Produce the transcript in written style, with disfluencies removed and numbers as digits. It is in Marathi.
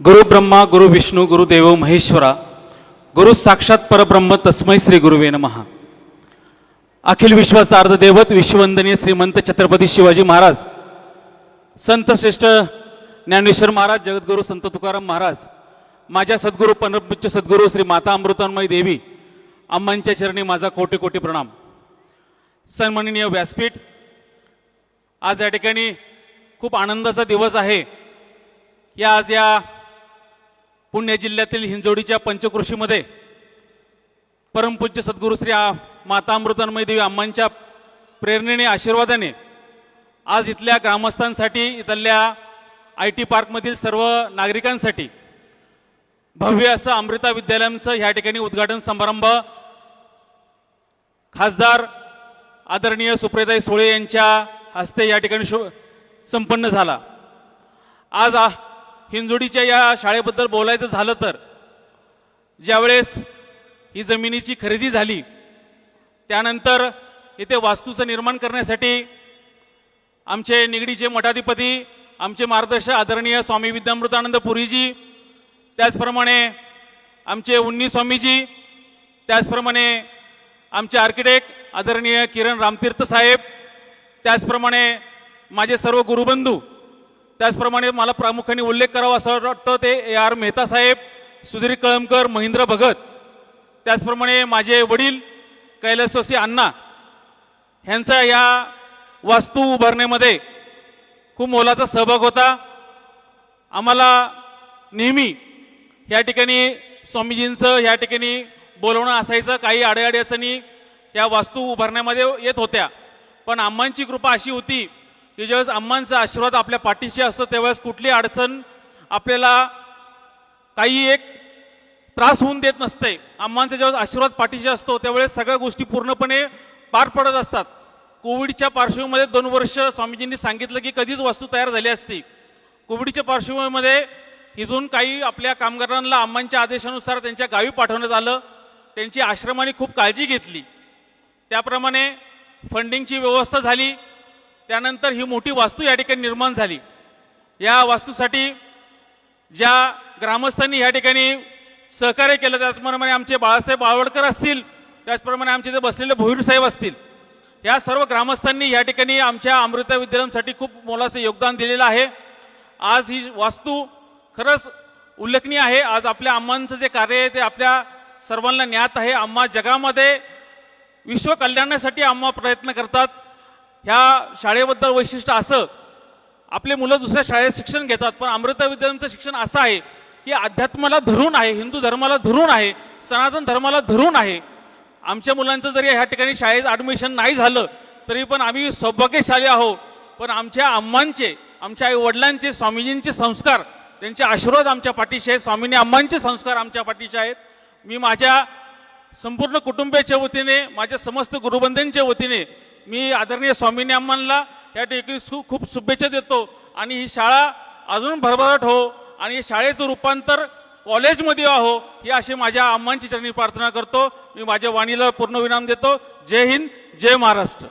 गुरु ब्रह्मा गुरु विष्णू गुरुदेव महेश्वरा गुरु साक्षात परब्रह्म तस्मै श्री गुरुवे नमः। अखिल विश्वाचा अर्धदैवत विश्ववंदनीय श्रीमंत छत्रपती शिवाजी महाराज, संत श्रेष्ठ ज्ञानेश्वर महाराज, जगद्गुरु संत तुकाराम महाराज, माझ्या सद्गुरु परमपूज्य सद्गुरु श्री माता अमृतांमयी देवी अम्मांच्या चरणी माझा कोटी कोटी प्रणाम। सन्माननीय व्यासपीठ, आज या ठिकाणी खूप आनंदाचा दिवस आहे। आज या पुणे जिल्ह्यातील हिंजवडीच्या पंचकृषीमध्ये परमपूज्य सद्गुरु श्री माता अमृतांमयी देवी अम्मांच्या प्रेरणेने, आशीर्वादाने आज इथल्या ग्रामस्थांसाठी, इथल्या IT पार्कमधील सर्व नागरिकांसाठी भव्य असं अमृता विद्यालयाचं या ठिकाणी उद्घाटन समारंभ खासदार आदरणीय सुप्रियाताई सुळे यांच्या हस्ते या ठिकाणी संपन्न झाला। आज हिंजवडीच्या या शाळेबद्दल बोलायचं झालं तर, ज्यावेळेस ही जमिनीची खरेदी झाली त्यानंतर इथे वास्तूचं निर्माण करण्यासाठी आमचे निगडीचे मठाधिपती, आमचे मार्गदर्शक आदरणीय स्वामी विद्यामृतानंद पुरीजी, त्याचप्रमाणे आमचे उन्नी स्वामीजी, त्याचप्रमाणे आमचे आर्किटेक्ट आदरणीय किरण रामतीर्थ साहेब, त्याचप्रमाणे माझे सर्व गुरुबंधू, त्याचप्रमाणे मला प्रामुख्याने उल्लेख करावा असं वाटतं ते AR मेहता साहेब, सुधीर कळमकर, महेंद्र भगत, त्याचप्रमाणे माझे वडील कैलासवासी अण्णा ह्यांचा या वास्तू उभारण्यामध्ये खूप मोलाचा सहभाग होता। आम्हाला नेहमी या ठिकाणी स्वामीजींचं या ठिकाणी बोलवणं असायचं, काही अडचणी या वास्तू उभारण्यामध्ये येत होत्या, पण अम्मांची कृपा अशी होती की ज्यावेळेस अम्मांचा आशीर्वाद आपल्या पाठीशी असतो त्यावेळेस कुठली अडचण आपल्याला काही एक त्रास होऊन देत नसते। अम्मांचा ज्यावेळेस आशीर्वाद पाठीशी असतो त्यावेळेस सगळ्या गोष्टी पूर्णपणे पार पडत असतात। कोविडच्या पार्श्वभूमीमध्ये 2 वर्ष स्वामीजींनी सांगितलं की कधीच वास्तू तयार झाली असती। कोविडच्या पार्श्वभूमीमध्ये इथून काही आपल्या कामगारांना अम्मांच्या आदेशानुसार त्यांच्या गावी पाठवण्यात आलं। त्यांची आश्रमाने खूप काळजी घेतली, त्याप्रमाणे फंडिंगची व्यवस्था झाली। त्यानंतर ही मोठी वास्तू या ठिकाणी निर्माण झाली। या वास्तूसाठी ज्या ग्रामस्थांनी या ठिकाणी सहकार्य केलं, त्याचप्रमाणे आमचे बाळासाहेब बाळवडकर असतील, त्याचप्रमाणे आमचे इथे बसलेले भोईर साहेब असतील, या सर्व ग्रामस्थांनी या ठिकाणी आमच्या अमृता विद्यालयासाठी खूप मोलाचं योगदान दिलेलं आहे। आज ही वास्तू खरंच उल्लेखनीय आहे। आज आपल्या अम्मांचं जे कार्य आहे ते आपल्या सर्वांना ज्ञात आहे। अम्मा जगामध्ये विश्व कल्याणासाठी अम्मा प्रयत्न करतात। ह्या शाळेबद्दल वैशिष्ट्य असं, आपले मुलं दुसऱ्या शाळेत शिक्षण घेतात, पण अमृता विद्यालयाचं शिक्षण असं आहे की अध्यात्माला धरून आहे, हिंदू धर्माला धरून आहे, सनातन धर्माला धरून आहे। आमच्या मुलांचं जरी ह्या ठिकाणी शाळेत ॲडमिशन नाही झालं तरी पण आम्ही सौभाग्यशाली आहोत। पण आमच्या अम्मांचे, आमच्या आई वडिलांचे, स्वामीजींचे संस्कार, त्यांचे आशीर्वाद आमच्या पाठीशी आहेत। स्वामींनी अम्मांचे संस्कार आमच्या पाठीशी आहेत। मी माझ्या संपूर्ण कुटुंबाच्या वतीने, माझ्या समस्त गुरुबंधांच्या वतीने मी आदरणीय स्वामींनी अम्मांना या ठिकाणी खूप शुभेच्छा देतो आणि ही शाळा अजून भरभराट हो आणि शाळेचं रूपांतर कॉलेजमध्ये हो, ही अशी माझ्या अम्मांची चरणी प्रार्थना करतो। मी माझ्या वाणीला पूर्ण विराम देतो। जय हिंद, जय महाराष्ट्र।